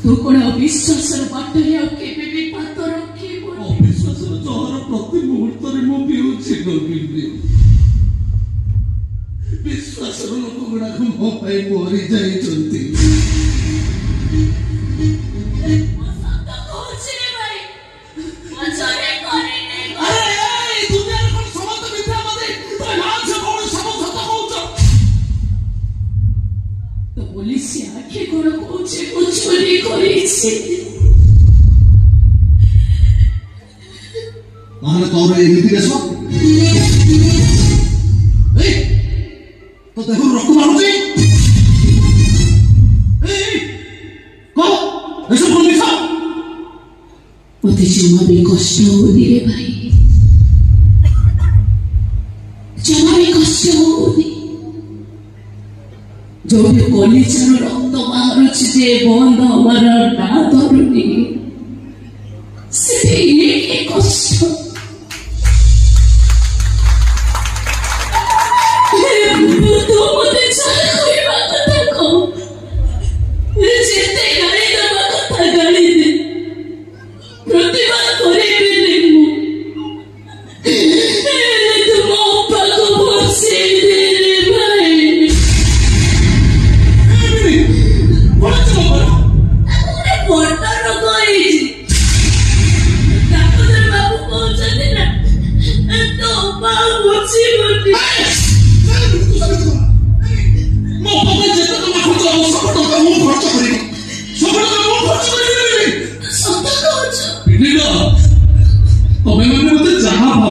तू कौन अविश्वासर बाटरे केबे भी पात रखिबो अविश्वासर जहर प्रति मुहूर्त रे मो पिउछि गोविंद विश्वासर लोक गुडा को मो पाई मोरी जाई चंती मसत कोछि रे भाई मचरे करे ने अरे दुनिया रे कोन समस्त मिथ्या मते तो नाम से कोन सब सत कहउछ तो पुलिस आखे कोन कोछि को चोरी करिछि माने तोर एमिति केस तो देखो रक्त मारुछि को ऐसे कोन मिसा मते जमा भी कष्ट होनी रे भाई जमा भी कष्ट होनी जो भी कलिचर रक्त बाहरुछि जे बंद हमार ना धरुनी से ये कष्ट तो मते चल कोइबा कथा को जेते गाड़ी दबा कथा गाड़ी दे प्रतिभा करेबे नेमु तुम पाको बसे दे रे भाई बड़ा चलो अरे बड़ा रगई डाक्टर बाबू कहते ना तो बाबू छी बोली